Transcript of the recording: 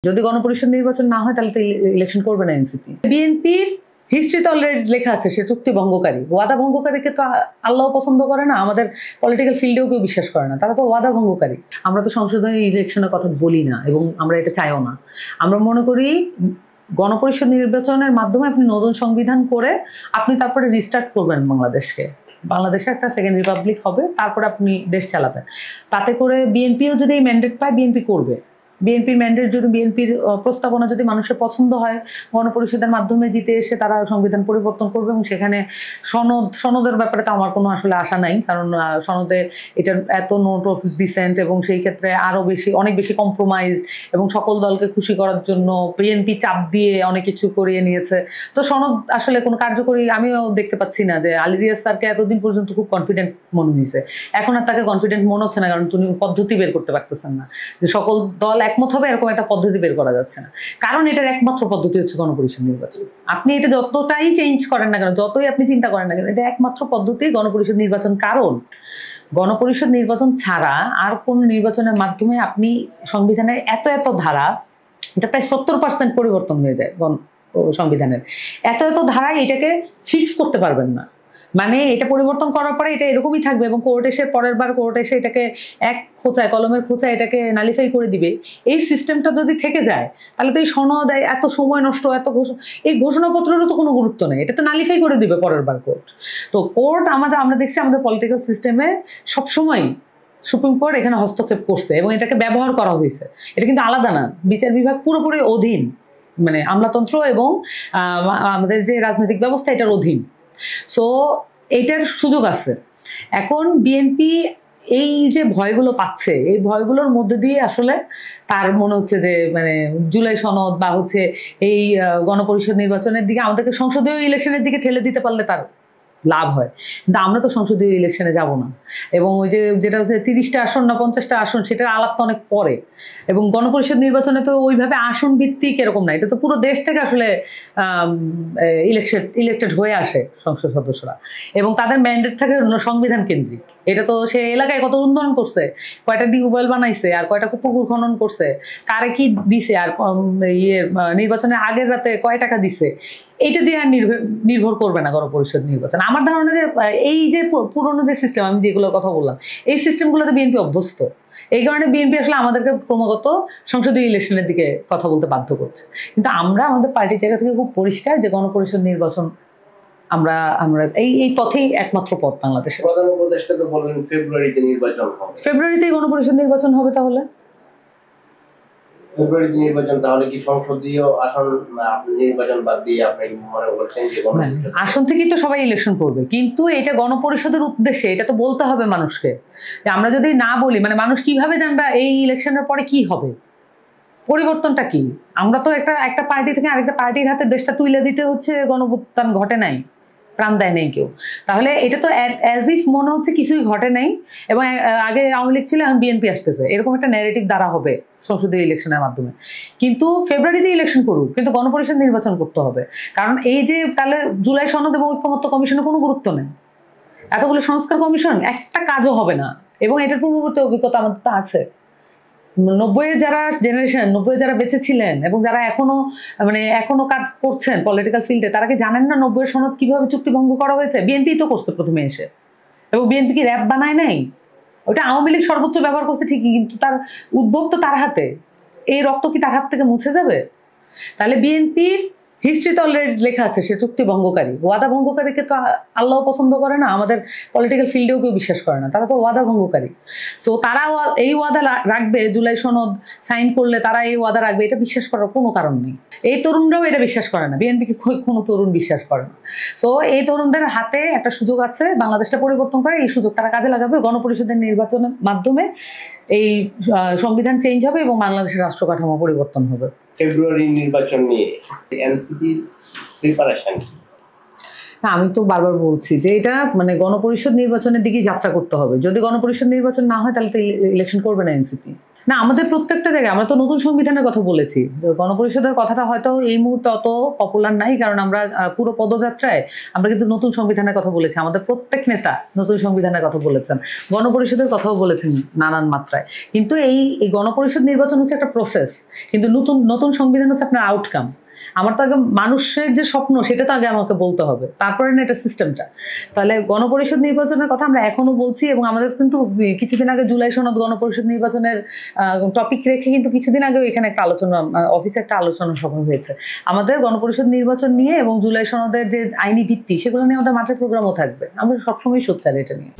যদি গণপরিষদ নির্বাচন না হয় তাহলে তো ইলেকশন করবে না এনসিপি। বিএনপির হিস্ট্রিতে অলরেডি লেখা আছে সে চুক্তি ভঙ্গকারী, ওয়াদা ভঙ্গকারীকে তো আল্লাহ পছন্দ করে না, আমাদের পলিটিক্যাল ফিল্ডেও কেউ বিশ্বাস করে না, তারা তো ওয়াদা ভঙ্গকারী। আমরা তো সংশোধনী ইলেকশনের কথা বলি না এবং আমরা এটা চাইও না। আমরা মনে করি গণপরিষদ নির্বাচনের মাধ্যমে আপনি নতুন সংবিধান করে আপনি তারপরে রিস্টার্ট করবেন বাংলাদেশকে, বাংলাদেশে একটা সেকেন্ড রিপাবলিক হবে, তারপরে আপনি দেশ চালাবেন। তাতে করে বিএনপিও যদি এই ম্যান্ডেট পায় বিএনপি করবে। বিএনপির ম্যান্ডেট যদি বিএনপির প্রস্তাবনা যদি মানুষের পছন্দ হয়, গণপরিষদের মাধ্যমে জিতে এসে তারা সংবিধান পরিবর্তন করবে এবং সেখানে সনদের ব্যাপারে তো আমার কোনো আসলে আশা নাই, কারণ সনদে এটার এত নোট অফ ডিসেন্ট এবং সেই ক্ষেত্রে আরও অনেক বেশি কম্প্রোমাইজ এবং সকল দলকে খুশি করার জন্য বিএনপি চাপ দিয়ে অনেক কিছু করিয়ে নিয়েছে। তো সনদ আসলে কোনো কার্যকরী আমিও দেখতে পাচ্ছি না। যে আলী রিয়াজ স্যারকে এতদিন পর্যন্ত খুব কনফিডেন্ট মনে হয়েছে, এখন আর তাকে কনফিডেন্ট মনে হচ্ছে না, কারণ তিনি পদ্ধতি বের করতে পারতেছেন না যে সকল দল একমত হবে, এরকম একটা পদ্ধতি বের করা যাচ্ছে না। কারণ এটার একমাত্র পদ্ধতি হচ্ছে গণপরিষদ নির্বাচন। আপনি এটা যতটাই চেঞ্জ করেন না কেন, যতই আপনি চিন্তা করেন না কেন, এটা একমাত্র পদ্ধতি গণপরিষদ নির্বাচন। কারণ গণপরিষদ নির্বাচন ছাড়া আর কোন নির্বাচনের মাধ্যমে আপনি সংবিধানের এত এত ধারা, এটা প্রায় 70% পরিবর্তন হয়ে যায় সংবিধানের, এত এত ধারায় এটাকে ফিক্স করতে পারবেন না। মানে এটা পরিবর্তন করার পরে এটা এরকমই থাকবে এবং কোর্ট এসে পরের বার কোর্ট এসে এটাকে এক খোঁচায়, কলমের খোঁচায় এটাকে নালিফাই করে দিবে। এই সিস্টেমটা যদি থেকে যায় তাহলে তো এই সনদ, এত সময় নষ্ট, এই ঘোষণাপত্রেরও তো কোনো গুরুত্ব নেই, এটা তো নালিফাই করে দিবে পরের বার কোর্ট। তো কোর্ট আমরা দেখছি আমাদের পলিটিক্যাল সিস্টেমে সবসময় সুপ্রিম কোর্ট এখানে হস্তক্ষেপ করছে এবং এটাকে ব্যবহার করা হয়েছে। এটা কিন্তু আলাদা না, বিচার বিভাগ পুরোপুরি অধীন, মানে আমলাতন্ত্র এবং আমাদের যে রাজনৈতিক ব্যবস্থা এটার অধীন। সো এইটার সুযোগ আছে। এখন বিএনপি এই যে ভয়গুলো পাচ্ছে, এই ভয়গুলোর মধ্যে দিয়ে আসলে তার মনে হচ্ছে যে মানে জুলাই সনদ বা হচ্ছে এই গণপরিষদ নির্বাচনের দিকে আমাদেরকে সংসদীয় ইলেকশনের দিকে ঠেলে দিতে পারলে তার লাভ হয়। কিন্তু আমরা তো সংসদীয় ইলেকশনে যাব না, এবং ওই যে যেটা হচ্ছে 30টা আসন না 50টা আসন, সেটার আলাপ তো অনেক পরে। এবং গণপরিষদ নির্বাচনে তো ওইভাবে আসন ভিত্তিক এরকম না, এটা তো পুরো দেশ থেকে আসলে ইলেক্টেড হয়ে আসে সংসদ সদস্যরা, এবং তাদের ম্যান্ডেট থাকে সংবিধান কেন্দ্রিক। এটা তো সে এলাকায় কত উন্নয়ন করছে, কয়টা টিউবওয়েল বানাইছে, আর কয়টা পুকুর খনন করছে, কারে কি দিছে, আর নির্বাচনের আগের রাতে কয় টাকা দিছে, এইটা দিয়ে আর নির্ভর করবে না গণপরিষদ নির্বাচন। আমার ধারণা যে এই যে পুরোনো যে সিস্টেম আমি যেগুলোর কথা বললাম, এই সিস্টেমগুলোতে বিএনপি অভ্যস্ত। এই কারণে বিএনপি আসলে আমাদেরকে ক্রমাগত সংসদীয় ইলেকশনের দিকে কথা বলতে বাধ্য করছে। কিন্তু আমরা আমাদের পার্টির জায়গা থেকে খুব পরিষ্কার যে গণপরিষদ নির্বাচন আমরা এই পথেই একমাত্র পথ বাংলাদেশে। প্রধান উপদেষ্টা তো বলেন ফেব্রুয়ারিতে নির্বাচন হবে। ফেব্রুয়ারিতেই গণপরিষদ নির্বাচন হবে। তাহলে ফেব্রুয়ারিতে নির্বাচন, তাহলে কি সংসদীয় আসন নির্বাচন বাদ দিয়ে আপনি মনে করছেন যে আসন থেকেই তো সবাই ইলেকশন করবে? কিন্তু এটা গণপরিষদের উদ্দেশ্যে এটা তো বলতে হবে মানুষকে। যে আমরা যদি না বলি, মানে মানুষ কিভাবে জানবে এই ইলেকশনের পরে কি হবে, পরিবর্তনটা কি? আমরা তো একটা পার্টি থেকে আরেকটা পার্টির হাতে দেশটা তুলে দিতে হচ্ছে, গণভ্যুত্থান ঘটে নাই, প্রাণ দেয় নেই কেউ। তাহলে এটা তো অ্যাজ ইফ মনে হচ্ছে কিছুই ঘটে নাই এবং আগে আওয়ামী লীগ ছিল এখন বিএনপি আসতেছে, এরকম একটা ন্যারেটিভ দ্বারা হবে সংসদীয় ইলেকশনের মাধ্যমে। কিন্তু ফেব্রুয়ারিতে ইলেকশন করুক, কিন্তু গণপরিষদ নির্বাচন করতে হবে। কারণ এই যে তাহলে জুলাই সনদ এবং ঐক্যমত্য কমিশনের কোনো গুরুত্ব নেই, এতগুলো সংস্কার কমিশন একটা কাজও হবে না। এবং এটার পূর্ববর্তী অভিজ্ঞতা আমাদের তো আছে। 90-এর যারা জেনারেশন, 90-এ যারা বেঁচে ছিলেন এবং যারা এখনো কাজ করছেন পলিটিক্যাল ফিল্ডে, তারা কি জানেন না 90-এর সনদ কিভাবে চুক্তিভঙ্গ করা হয়েছে? বিএনপি তো করছে প্রথমে এসে, এবং বিএনপি কি র্যাব বানায় নাই? ওটা আওয়ামী লীগ সর্বোচ্চ ব্যবহার করছে ঠিকই, কিন্তু তার উদ্ভব তো তার হাতে, এই রক্ত কি তার হাত থেকে মুছে যাবে? তাহলে বিএনপির হিস্ট্রিতে অলরেডি লেখা আছে সে চুক্তি ভঙ্গকারী, ওয়াদা ভঙ্গকারীকে তো আল্লাহ পছন্দ করে না, আমাদের পলিটিক্যাল ফিল্ডেও কেউ বিশ্বাস করে না, তারা তো ওয়াদা ভঙ্গকারী। সো তারা এই ওয়াদা রাখবে, জুলাই সনদ সাইন করলে তারা এই ওয়াদা রাখবে, এটা বিশ্বাস করার কোনো কারণ নেই। এই তরুণরাও এটা বিশ্বাস করে না, বিএনপিকে কোনো তরুণ বিশ্বাস করে না। সো এই তরুণদের হাতে একটা সুযোগ আছে বাংলাদেশটা পরিবর্তন করে, এই সুযোগ তারা কাজে লাগাবে। গণপরিষদের নির্বাচনের মাধ্যমে এই সংবিধান চেঞ্জ হবে এবং বাংলাদেশের রাষ্ট্র কাঠামো পরিবর্তন হবে। ফেব্রুয়ারি নির্বাচন নিয়ে এনসিপির প্রিপারেশন? আমি তো বারবার বলছি যে এটা মানে গণপরিষদ নির্বাচনের দিকেই যাত্রা করতে হবে। যদি গণপরিষদ নির্বাচন না হয় তাহলে তো ইলেকশন করবে না এনসিপি। না, আমাদের প্রত্যেকটা জায়গায় আমরা তো নতুন সংবিধানের কথা বলেছি। গণপরিষদের কথাটা হয়তো এই মুহূর্তে অত পপুলার নাই, কারণ আমরা পুরো পদযাত্রায় আমরা কিন্তু নতুন সংবিধানের কথা বলেছি। আমাদের প্রত্যেক নেতা নতুন সংবিধানের কথা বলেছেন, গণপরিষদের কথাও বলেছেন নানান মাত্রায়। কিন্তু এই গণপরিষদ নির্বাচন হচ্ছে একটা প্রসেস, কিন্তু নতুন সংবিধান হচ্ছে আপনার আউটকাম। আমার তো আগে মানুষের যে স্বপ্ন সেটা তো আগে আমাকে বলতে হবে, তারপরে না এটা সিস্টেমটা। তাহলে গণপরিষদ নির্বাচনের কথা আমরা এখনো বলছি, এবং আমাদের কিন্তু কিছুদিন আগে জুলাই সনদ গণপরিষদ নির্বাচনের টপিক রেখে কিন্তু কিছুদিন আগেও এখানে একটা আলোচনা, অফিসে একটা আলোচনা সভা হয়েছে আমাদের গণপরিষদ নির্বাচন নিয়ে, এবং জুলাই সনদের যে আইনি ভিত্তি সেগুলো নিয়ে আমাদের মাঠের প্রোগ্রামও থাকবে। আমরা সবসময় সোচ্চার এটা নিয়ে।